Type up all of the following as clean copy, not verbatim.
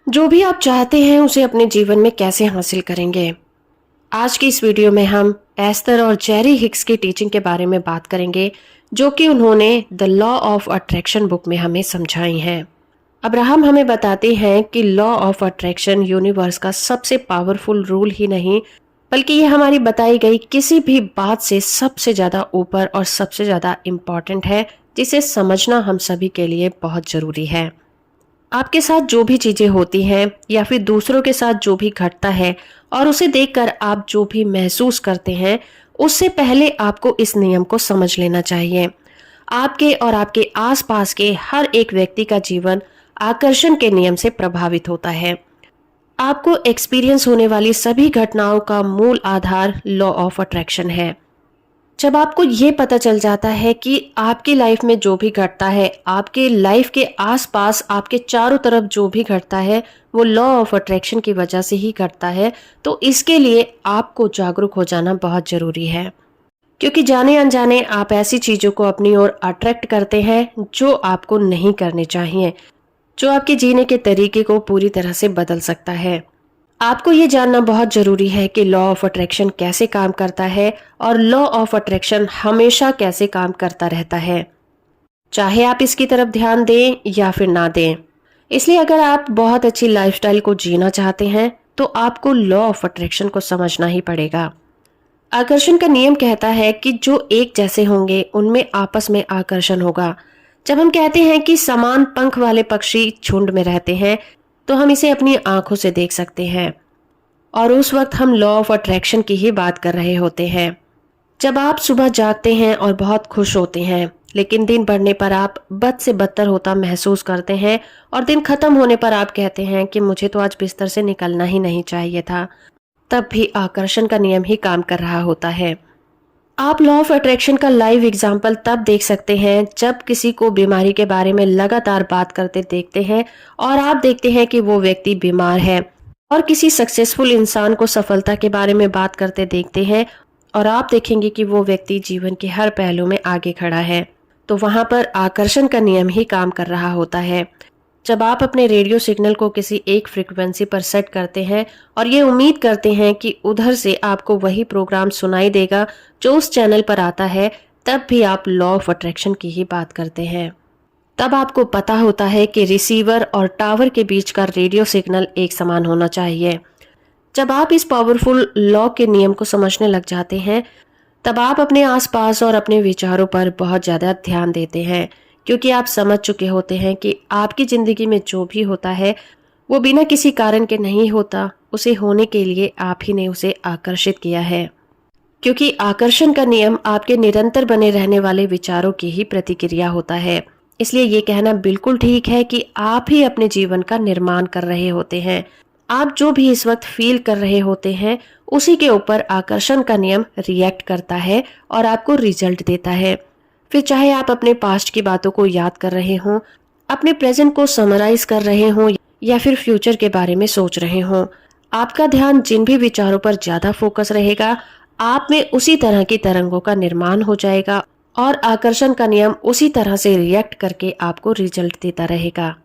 जो भी आप चाहते हैं उसे अपने जीवन में कैसे हासिल करेंगे। आज की इस वीडियो में हम एस्थर और जेरी हिक्स की टीचिंग के बारे में बात करेंगे, जो कि उन्होंने the law of attraction book में हमें समझाई हैं। अब्राहम हमें बताते हैं कि लॉ ऑफ अट्रैक्शन यूनिवर्स का सबसे पावरफुल रूल ही नहीं, बल्कि ये हमारी बताई गई किसी भी बात से सबसे ज्यादा ऊपर और सबसे ज्यादा इम्पोर्टेंट है, जिसे समझना हम सभी के लिए बहुत जरूरी है। आपके साथ जो भी चीजें होती हैं या फिर दूसरों के साथ जो भी घटता है और उसे देखकर आप जो भी महसूस करते हैं, उससे पहले आपको इस नियम को समझ लेना चाहिए। आपके और आपके आसपास के हर एक व्यक्ति का जीवन आकर्षण के नियम से प्रभावित होता है। आपको एक्सपीरियंस होने वाली सभी घटनाओं का मूल आधार लॉ ऑफ अट्रैक्शन है। जब आपको ये पता चल जाता है कि आपकी लाइफ में जो भी घटता है, आपके लाइफ के आसपास आपके चारों तरफ जो भी घटता है वो लॉ ऑफ अट्रैक्शन की वजह से ही घटता है, तो इसके लिए आपको जागरूक हो जाना बहुत जरूरी है। क्योंकि जाने अनजाने आप ऐसी चीजों को अपनी ओर अट्रैक्ट करते हैं जो आपको नहीं करने चाहिए, जो आपके जीने के तरीके को पूरी तरह से बदल सकता है। आपको ये जानना बहुत जरूरी है कि लॉ ऑफ अट्रैक्शन कैसे काम करता है और लॉ ऑफ अट्रैक्शन हमेशा कैसे काम करता रहता है, चाहे आप इसकी तरफ ध्यान दें या फिर ना दें। इसलिए अगर आप बहुत अच्छी लाइफस्टाइल को जीना चाहते हैं तो आपको लॉ ऑफ अट्रैक्शन को समझना ही पड़ेगा। आकर्षण का नियम कहता है कि जो एक जैसे होंगे उनमें आपस में आकर्षण होगा। जब हम कहते हैं कि समान पंख वाले पक्षी झुंड में रहते हैं, तो हम इसे अपनी आंखों से देख सकते हैं और उस वक्त हम लॉ ऑफ अट्रैक्शन की ही बात कर रहे होते हैं। जब आप सुबह जागते हैं और बहुत खुश होते हैं, लेकिन दिन बढ़ने पर आप बद से बदतर होता महसूस करते हैं और दिन खत्म होने पर आप कहते हैं कि मुझे तो आज बिस्तर से निकलना ही नहीं चाहिए था, तब भी आकर्षण का नियम ही काम कर रहा होता है। आप लॉ ऑफ अट्रैक्शन का लाइव एग्जाम्पल तब देख सकते हैं जब किसी को बीमारी के बारे में लगातार बात करते देखते हैं और आप देखते हैं कि वो व्यक्ति बीमार है, और किसी सक्सेसफुल इंसान को सफलता के बारे में बात करते देखते हैं और आप देखेंगे कि वो व्यक्ति जीवन के हर पहलू में आगे खड़ा है, तो वहां पर आकर्षण का नियम ही काम कर रहा होता है। जब आप अपने रेडियो सिग्नल को किसी एक फ्रीक्वेंसी पर सेट करते हैं और ये उम्मीद करते हैं कि उधर से आपको वही प्रोग्राम सुनाई देगा जो उस चैनल पर आता है, तब भी आप लॉ ऑफ अट्रैक्शन की ही बात करते हैं। तब आपको पता होता है कि रिसीवर और टावर के बीच का रेडियो सिग्नल एक समान होना चाहिए। जब आप इस पावरफुल लॉ के नियम को समझने लग जाते हैं, तब आप अपने आसपास और अपने विचारों पर बहुत ज्यादा ध्यान देते हैं, क्योंकि आप समझ चुके होते हैं कि आपकी जिंदगी में जो भी होता है वो बिना किसी कारण के नहीं होता, उसे होने के लिए आप ही ने उसे आकर्षित किया है। क्योंकि आकर्षण का नियम आपके निरंतर बने रहने वाले विचारों की ही प्रतिक्रिया होता है। इसलिए ये कहना बिल्कुल ठीक है कि आप ही अपने जीवन का निर्माण कर रहे होते हैं। आप जो भी इस वक्त फील कर रहे होते हैं, उसी के ऊपर आकर्षण का नियम रिएक्ट करता है और आपको रिजल्ट देता है। फिर चाहे आप अपने पास्ट की बातों को याद कर रहे हों, अपने प्रेजेंट को समराइज कर रहे हों या फिर फ्यूचर के बारे में सोच रहे हों, आपका ध्यान जिन भी विचारों पर ज्यादा फोकस रहेगा, आप में उसी तरह की तरंगों का निर्माण हो जाएगा और आकर्षण का नियम उसी तरह से रिएक्ट करके आपको रिजल्ट देता रहेगा।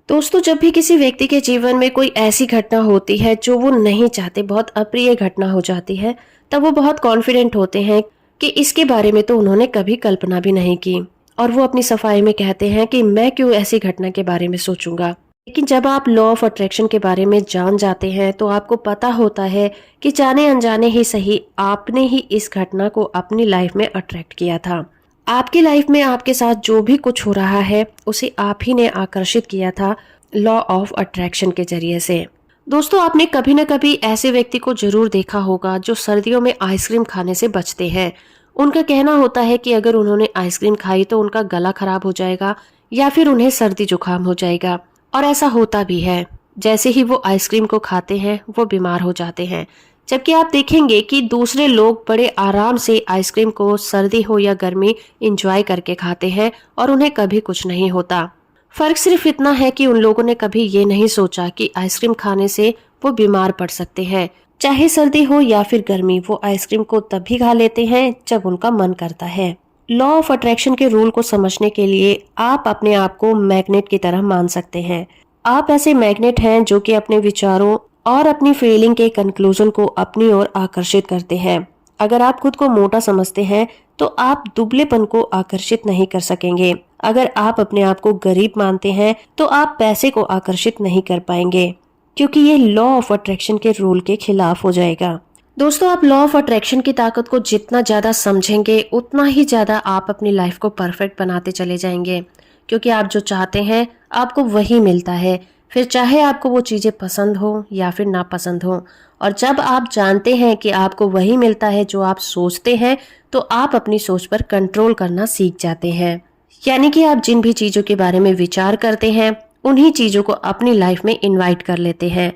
दोस्तों, जब भी किसी व्यक्ति के जीवन में कोई ऐसी घटना होती है जो वो नहीं चाहते, बहुत अप्रिय घटना हो जाती है, तब वो बहुत कॉन्फिडेंट होते हैं कि इसके बारे में तो उन्होंने कभी कल्पना भी नहीं की, और वो अपनी सफाई में कहते हैं कि मैं क्यों ऐसी घटना के बारे में सोचूंगा। लेकिन जब आप लॉ ऑफ अट्रैक्शन के बारे में जान जाते हैं तो आपको पता होता है कि जाने अनजाने ही सही, आपने ही इस घटना को अपनी लाइफ में अट्रैक्ट किया था। आपकी लाइफ में आपके साथ जो भी कुछ हो रहा है उसे आप ही ने आकर्षित किया था लॉ ऑफ अट्रैक्शन के जरिए से। दोस्तों, आपने कभी न कभी ऐसे व्यक्ति को जरूर देखा होगा जो सर्दियों में आइसक्रीम खाने से बचते हैं। उनका कहना होता है कि अगर उन्होंने आइसक्रीम खाई तो उनका गला खराब हो जाएगा या फिर उन्हें सर्दी जुकाम हो जाएगा, और ऐसा होता भी है। जैसे ही वो आइसक्रीम को खाते हैं वो बीमार हो जाते हैं, जबकि आप देखेंगे कि दूसरे लोग बड़े आराम से आइसक्रीम को सर्दी हो या गर्मी एंजॉय करके खाते हैं और उन्हें कभी कुछ नहीं होता। फर्क सिर्फ इतना है कि उन लोगों ने कभी ये नहीं सोचा कि आइसक्रीम खाने से वो बीमार पड़ सकते हैं। चाहे सर्दी हो या फिर गर्मी, वो आइसक्रीम को तभी खा लेते हैं जब उनका मन करता है। लॉ ऑफ अट्रैक्शन के रूल को समझने के लिए आप अपने आप को मैग्नेट की तरह मान सकते हैं। आप ऐसे मैग्नेट हैं जो कि अपने विचारों और अपनी फीलिंग के कंक्लूजन को अपनी ओर आकर्षित करते हैं। अगर आप खुद को मोटा समझते हैं तो आप दुबलेपन को आकर्षित नहीं कर सकेंगे। अगर आप अपने आप को गरीब मानते हैं तो आप पैसे को आकर्षित नहीं कर पाएंगे, क्योंकि ये लॉ ऑफ अट्रैक्शन के रूल के खिलाफ हो जाएगा। दोस्तों, आप लॉ ऑफ अट्रैक्शन की ताकत को जितना ज्यादा समझेंगे उतना ही ज्यादा आप अपनी लाइफ को परफेक्ट बनाते चले जाएंगे, क्योंकि आप जो चाहते हैं आपको वही मिलता है, फिर चाहे आपको वो चीजें पसंद हो या फिर नापसंद हो। और जब आप जानते हैं कि आपको वही मिलता है जो आप सोचते हैं, तो आप अपनी सोच पर कंट्रोल करना सीख जाते हैं। यानी कि आप जिन भी चीजों के बारे में विचार करते हैं उन्हीं चीजों को अपनी लाइफ में इनवाइट कर लेते हैं।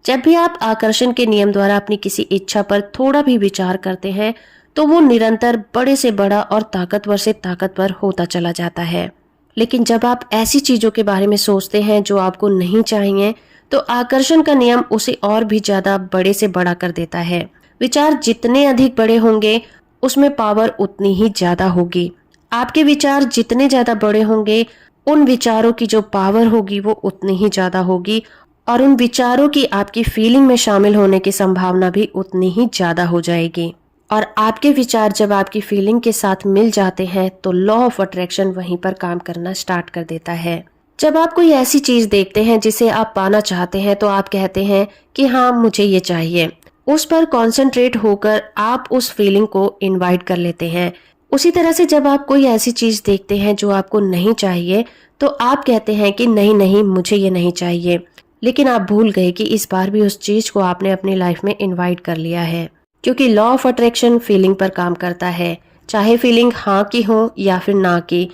जब भी आप आकर्षण के नियम द्वारा अपनी किसी इच्छा पर थोड़ा भी विचार करते हैं तो वो निरंतर बड़े से बड़ा और ताकतवर से ताकतवर होता चला जाता है। लेकिन जब आप ऐसी चीजों के बारे में सोचते हैं जो आपको नहीं चाहिए, तो आकर्षण का नियम उसे और भी ज्यादा बड़े से बड़ा कर देता है। विचार जितने अधिक बड़े होंगे उसमें पावर उतनी ही ज्यादा होगी। आपके विचार जितने ज्यादा बड़े होंगे उन विचारों की जो पावर होगी वो उतनी ही ज्यादा होगी, और उन विचारों की आपकी फीलिंग में शामिल होने की संभावना भी उतनी ही ज्यादा हो जाएगी। और आपके विचार जब आपकी फीलिंग के साथ मिल जाते हैं तो लॉ ऑफ अट्रैक्शन वहीं पर काम करना स्टार्ट कर देता है। जब आप कोई ऐसी चीज देखते हैं जिसे आप पाना चाहते हैं तो आप कहते हैं कि हाँ, मुझे ये चाहिए। उस पर कॉन्सेंट्रेट होकर आप उस फीलिंग को इनवाइट कर लेते हैं। उसी तरह से जब आप कोई ऐसी चीज देखते हैं जो आपको नहीं चाहिए तो आप कहते हैं कि नहीं नहीं, मुझे ये नहीं चाहिए। लेकिन आप भूल गए कि इस बार भी उस चीज को आपने अपनी लाइफ में इनवाइट कर लिया है, क्योंकि लॉ ऑफ अट्रैक्शन फीलिंग पर काम करता है। चाहे फीलिंग हाँ की हो या फिर ना की,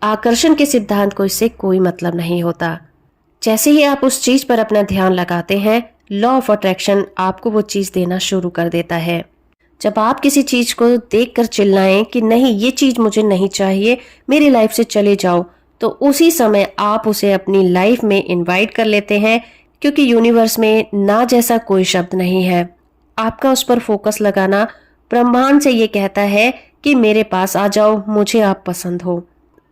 आकर्षण के सिद्धांत को इससे कोई मतलब नहीं होता। जैसे ही आप उस चीज पर अपना ध्यान लगाते हैं, लॉ ऑफ अट्रैक्शन आपको वो चीज देना शुरू कर देता है। जब आप किसी चीज को देखकर चिल्लाएं कि नहीं, ये चीज मुझे नहीं चाहिए, मेरी लाइफ से चले जाओ, तो उसी समय आप उसे अपनी लाइफ में इनवाइट कर लेते हैं, क्योंकि यूनिवर्स में ना जैसा कोई शब्द नहीं है। आपका उस पर फोकस लगाना ब्रह्मांड से ये कहता है कि मेरे पास आ जाओ, मुझे आप पसंद हो।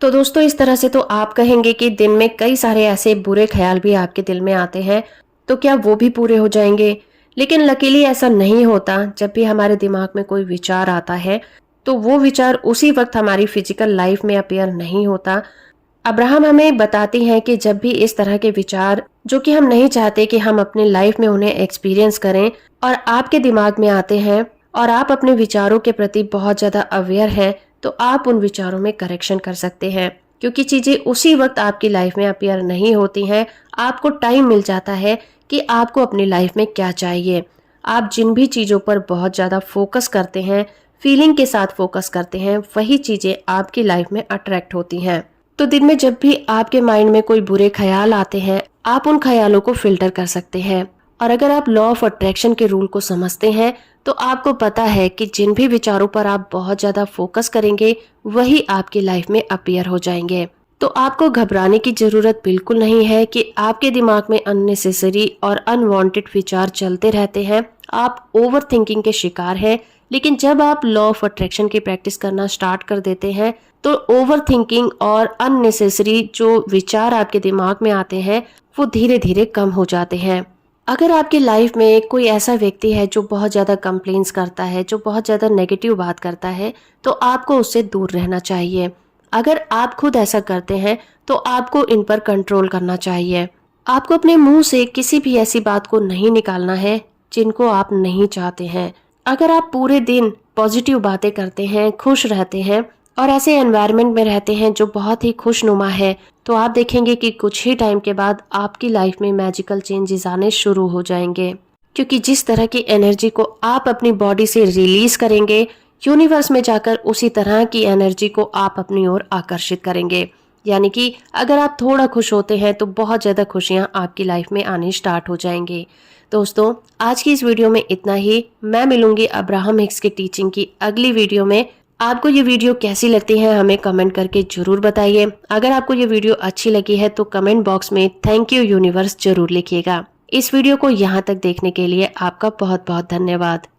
तो दोस्तों, इस तरह से तो आप कहेंगे कि दिन में कई सारे ऐसे बुरे ख्याल भी आपके दिल में आते हैं, तो क्या वो भी पूरे हो जाएंगे? लेकिन लकीली ऐसा नहीं होता। जब भी हमारे दिमाग में कोई विचार आता है तो वो विचार उसी वक्त हमारी फिजिकल लाइफ में अपीयर नहीं होता। अब्राहम हमें बताती हैं कि जब भी इस तरह के विचार जो कि हम नहीं चाहते कि हम अपनी लाइफ में उन्हें एक्सपीरियंस करें और आपके दिमाग में आते हैं और आप अपने विचारों के प्रति बहुत ज्यादा अवेयर हैं, तो आप उन विचारों में करेक्शन कर सकते हैं, क्योंकि चीजें उसी वक्त आपकी लाइफ में अपीयर नहीं होती हैं। आपको टाइम मिल जाता है कि आपको अपनी लाइफ में क्या चाहिए। आप जिन भी चीजों पर बहुत ज्यादा फोकस करते हैं, फीलिंग के साथ फोकस करते हैं, वही चीजें आपकी लाइफ में अट्रैक्ट होती हैं। तो दिन में जब भी आपके माइंड में कोई बुरे ख्याल आते हैं, आप उन ख्यालों को फिल्टर कर सकते हैं। और अगर आप लॉ ऑफ अट्रैक्शन के रूल को समझते हैं तो आपको पता है कि जिन भी विचारों पर आप बहुत ज्यादा फोकस करेंगे वही आपकी लाइफ में अपीयर हो जाएंगे। तो आपको घबराने की जरूरत बिल्कुल नहीं है कि आपके दिमाग में अननेसेसरी और अनवांटेड विचार चलते रहते हैं। आप ओवर थिंकिंग के शिकार हैं। लेकिन जब आप लॉ ऑफ अट्रैक्शन की प्रैक्टिस करना स्टार्ट कर देते हैं तो ओवर थिंकिंग और अननेसेसरी जो विचार आपके दिमाग में आते हैं वो धीरे धीरे कम हो जाते हैं। अगर आपकी लाइफ में कोई ऐसा व्यक्ति है जो बहुत ज्यादा कंप्लेंट्स करता है, जो बहुत ज्यादा नेगेटिव बात करता है, तो आपको उससे दूर रहना चाहिए। अगर आप खुद ऐसा करते हैं तो आपको इन पर कंट्रोल करना चाहिए। आपको अपने मुंह से किसी भी ऐसी बात को नहीं निकालना है जिनको आप नहीं चाहते हैं। अगर आप पूरे दिन पॉजिटिव बातें करते हैं, खुश रहते हैं और ऐसे एनवायरनमेंट में रहते हैं जो बहुत ही खुशनुमा है, तो आप देखेंगे कि कुछ ही टाइम के बाद आपकी लाइफ में मैजिकल चेंजेस आने शुरू हो जाएंगे। क्योंकि जिस तरह की एनर्जी को आप अपनी बॉडी से रिलीज करेंगे, यूनिवर्स में जाकर उसी तरह की एनर्जी को आप अपनी ओर आकर्षित करेंगे। यानी कि अगर आप थोड़ा खुश होते हैं तो बहुत ज्यादा खुशियां आपकी लाइफ में आनी स्टार्ट हो जाएंगी। दोस्तों, आज की इस वीडियो में इतना ही। मैं मिलूंगी अब्राहम हिक्स की टीचिंग की अगली वीडियो में। आपको ये वीडियो कैसी लगती है हमें कमेंट करके जरूर बताइए। अगर आपको ये वीडियो अच्छी लगी है तो कमेंट बॉक्स में थैंक यू यूनिवर्स जरूर लिखिएगा। इस वीडियो को यहाँ तक देखने के लिए आपका बहुत बहुत धन्यवाद।